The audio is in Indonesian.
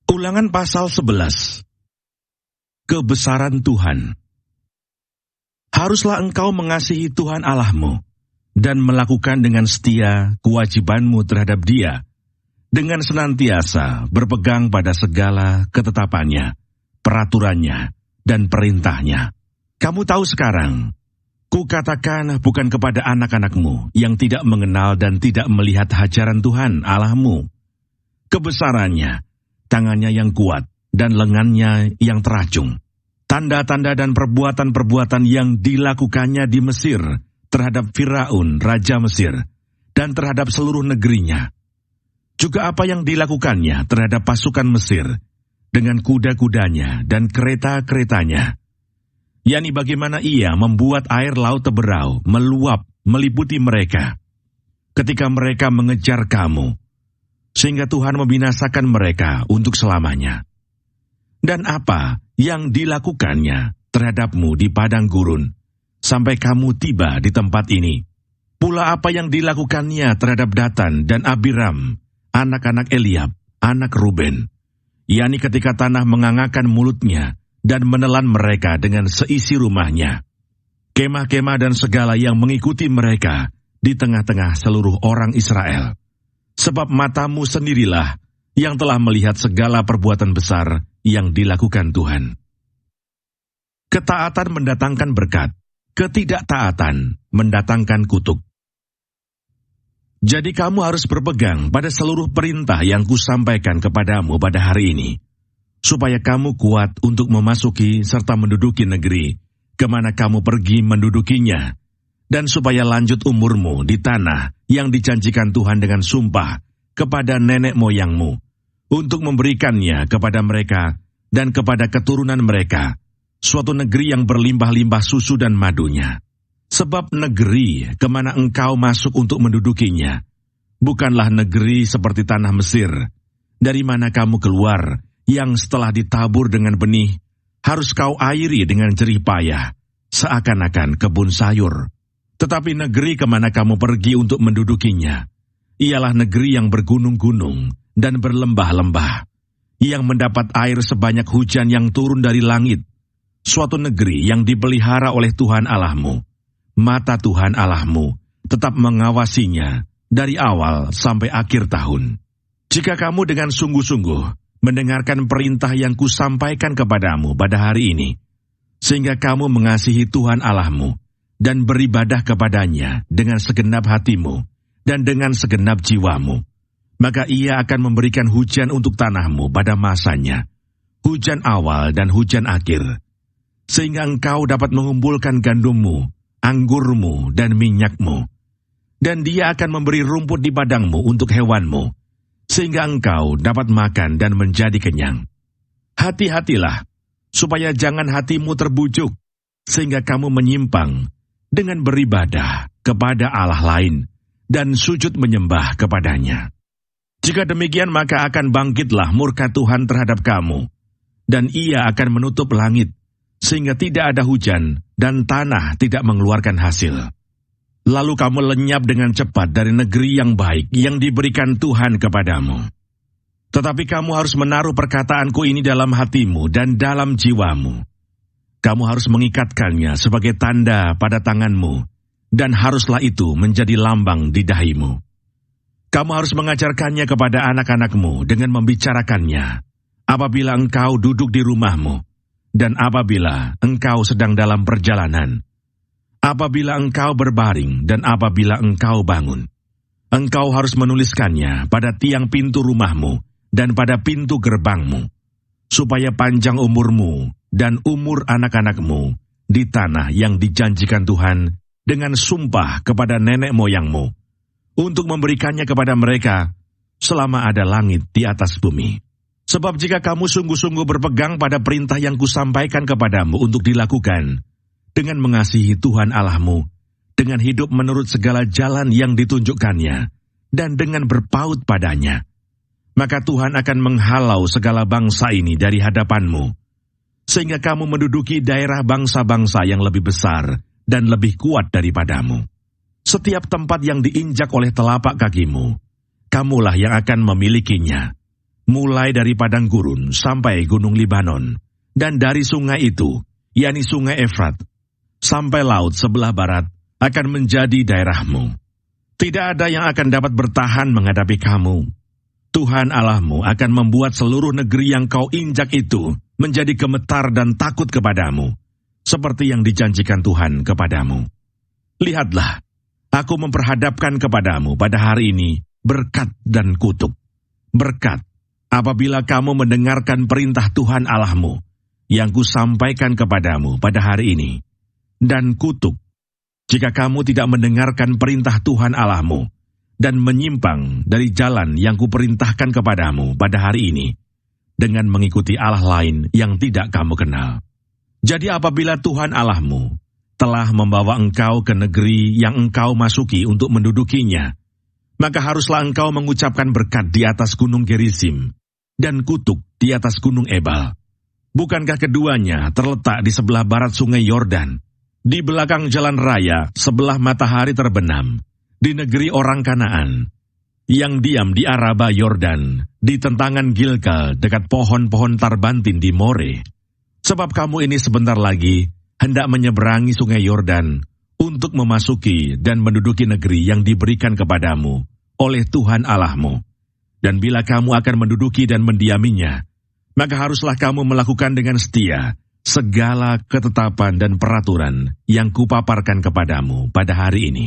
Ulangan pasal 11. Kebesaran Tuhan. Haruslah engkau mengasihi Tuhan Allahmu, dan melakukan dengan setia kewajibanmu terhadap Dia, dengan senantiasa berpegang pada segala ketetapannya, peraturannya, dan perintahnya. Kamu tahu sekarang, kukatakan bukan kepada anak-anakmu yang tidak mengenal dan tidak melihat hajaran Tuhan Allahmu. Kebesarannya, tangannya yang kuat, dan lengannya yang teracung. Tanda-tanda dan perbuatan-perbuatan yang dilakukannya di Mesir terhadap Firaun, Raja Mesir, dan terhadap seluruh negerinya. Juga apa yang dilakukannya terhadap pasukan Mesir, dengan kuda-kudanya dan kereta-keretanya. yakni bagaimana ia membuat air laut Teberau meluap meliputi mereka, ketika mereka mengejar kamu, sehingga Tuhan membinasakan mereka untuk selamanya. Dan apa yang dilakukannya terhadapmu di padang gurun, sampai kamu tiba di tempat ini. Pula apa yang dilakukannya terhadap Datan dan Abiram, anak-anak Eliab, anak Ruben, yakni ketika tanah mengangakan mulutnya dan menelan mereka dengan seisi rumahnya. Kemah-kemah dan segala yang mengikuti mereka di tengah-tengah seluruh orang Israel. Sebab matamu sendirilah yang telah melihat segala perbuatan besar yang dilakukan Tuhan. Ketaatan mendatangkan berkat, ketidaktaatan mendatangkan kutuk. Jadi kamu harus berpegang pada seluruh perintah yang kusampaikan kepadamu pada hari ini, supaya kamu kuat untuk memasuki serta menduduki negeri, kemana kamu pergi mendudukinya, dan supaya lanjut umurmu di tanah yang dijanjikan Tuhan dengan sumpah kepada nenek moyangmu, untuk memberikannya kepada mereka dan kepada keturunan mereka, suatu negeri yang berlimpah-limpah susu dan madunya. Sebab negeri kemana engkau masuk untuk mendudukinya, bukanlah negeri seperti tanah Mesir, dari mana kamu keluar, yang setelah ditabur dengan benih, harus kau airi dengan jerih payah, seakan-akan kebun sayur. Tetapi negeri kemana kamu pergi untuk mendudukinya, ialah negeri yang bergunung-gunung dan berlembah-lembah, yang mendapat air sebanyak hujan yang turun dari langit, suatu negeri yang dipelihara oleh Tuhan Allahmu. Mata Tuhan Allahmu tetap mengawasinya dari awal sampai akhir tahun. Jika kamu dengan sungguh-sungguh mendengarkan perintah yang kusampaikan kepadamu pada hari ini, sehingga kamu mengasihi Tuhan Allahmu dan beribadah kepadanya dengan segenap hatimu dan dengan segenap jiwamu, maka ia akan memberikan hujan untuk tanahmu pada masanya, hujan awal dan hujan akhir, sehingga engkau dapat mengumpulkan gandummu, anggurmu, dan minyakmu. Dan dia akan memberi rumput di padangmu untuk hewanmu, sehingga engkau dapat makan dan menjadi kenyang. Hati-hatilah, supaya jangan hatimu terbujuk, sehingga kamu menyimpang dengan beribadah kepada Allah lain, dan sujud menyembah kepadanya. Jika demikian, maka akan bangkitlah murka Tuhan terhadap kamu, dan ia akan menutup langit, sehingga tidak ada hujan, dan tanah tidak mengeluarkan hasil. Lalu kamu lenyap dengan cepat dari negeri yang baik yang diberikan Tuhan kepadamu. Tetapi kamu harus menaruh perkataanku ini dalam hatimu dan dalam jiwamu. Kamu harus mengikatkannya sebagai tanda pada tanganmu, dan haruslah itu menjadi lambang di dahimu. Kamu harus mengajarkannya kepada anak-anakmu dengan membicarakannya, apabila engkau duduk di rumahmu, dan apabila engkau sedang dalam perjalanan, apabila engkau berbaring, dan apabila engkau bangun. Engkau harus menuliskannya pada tiang pintu rumahmu dan pada pintu gerbangmu, supaya panjang umurmu dan umur anak-anakmu di tanah yang dijanjikan Tuhan dengan sumpah kepada nenek moyangmu, untuk memberikannya kepada mereka selama ada langit di atas bumi. Sebab jika kamu sungguh-sungguh berpegang pada perintah yang kusampaikan kepadamu untuk dilakukan, dengan mengasihi Tuhan Allahmu, dengan hidup menurut segala jalan yang ditunjukkannya, dan dengan berpaut padanya, maka Tuhan akan menghalau segala bangsa ini dari hadapanmu, sehingga kamu menduduki daerah bangsa-bangsa yang lebih besar dan lebih kuat daripadamu. Setiap tempat yang diinjak oleh telapak kakimu, kamulah yang akan memilikinya. mulai dari padang gurun sampai gunung Libanon, dan dari sungai itu, yakni sungai Efrat, sampai laut sebelah barat, akan menjadi daerahmu. Tidak ada yang akan dapat bertahan menghadapi kamu. Tuhan Allahmu akan membuat seluruh negeri yang kau injak itu menjadi gemetar dan takut kepadamu, seperti yang dijanjikan Tuhan kepadamu. Lihatlah, aku memperhadapkan kepadamu pada hari ini berkat dan kutuk. Berkat, apabila kamu mendengarkan perintah Tuhan Allahmu, yang kusampaikan kepadamu pada hari ini. Dan kutuk, jika kamu tidak mendengarkan perintah Tuhan Allahmu, dan menyimpang dari jalan yang kuperintahkan kepadamu pada hari ini, dengan mengikuti Allah lain yang tidak kamu kenal. Jadi apabila Tuhan Allahmu telah membawa engkau ke negeri yang engkau masuki untuk mendudukinya, maka haruslah engkau mengucapkan berkat di atas gunung Gerizim, dan kutuk di atas gunung Ebal. Bukankah keduanya terletak di sebelah barat sungai Yordan, di belakang jalan raya sebelah matahari terbenam, di negeri orang Kanaan, yang diam di Araba Yordan, di tentangan Gilgal dekat pohon-pohon tarbantin di More? Sebab kamu ini sebentar lagi hendak menyeberangi sungai Yordan untuk memasuki dan menduduki negeri yang diberikan kepadamu oleh Tuhan Allahmu. Dan bila kamu akan menduduki dan mendiaminya, maka haruslah kamu melakukan dengan setia segala ketetapan dan peraturan yang kupaparkan kepadamu pada hari ini.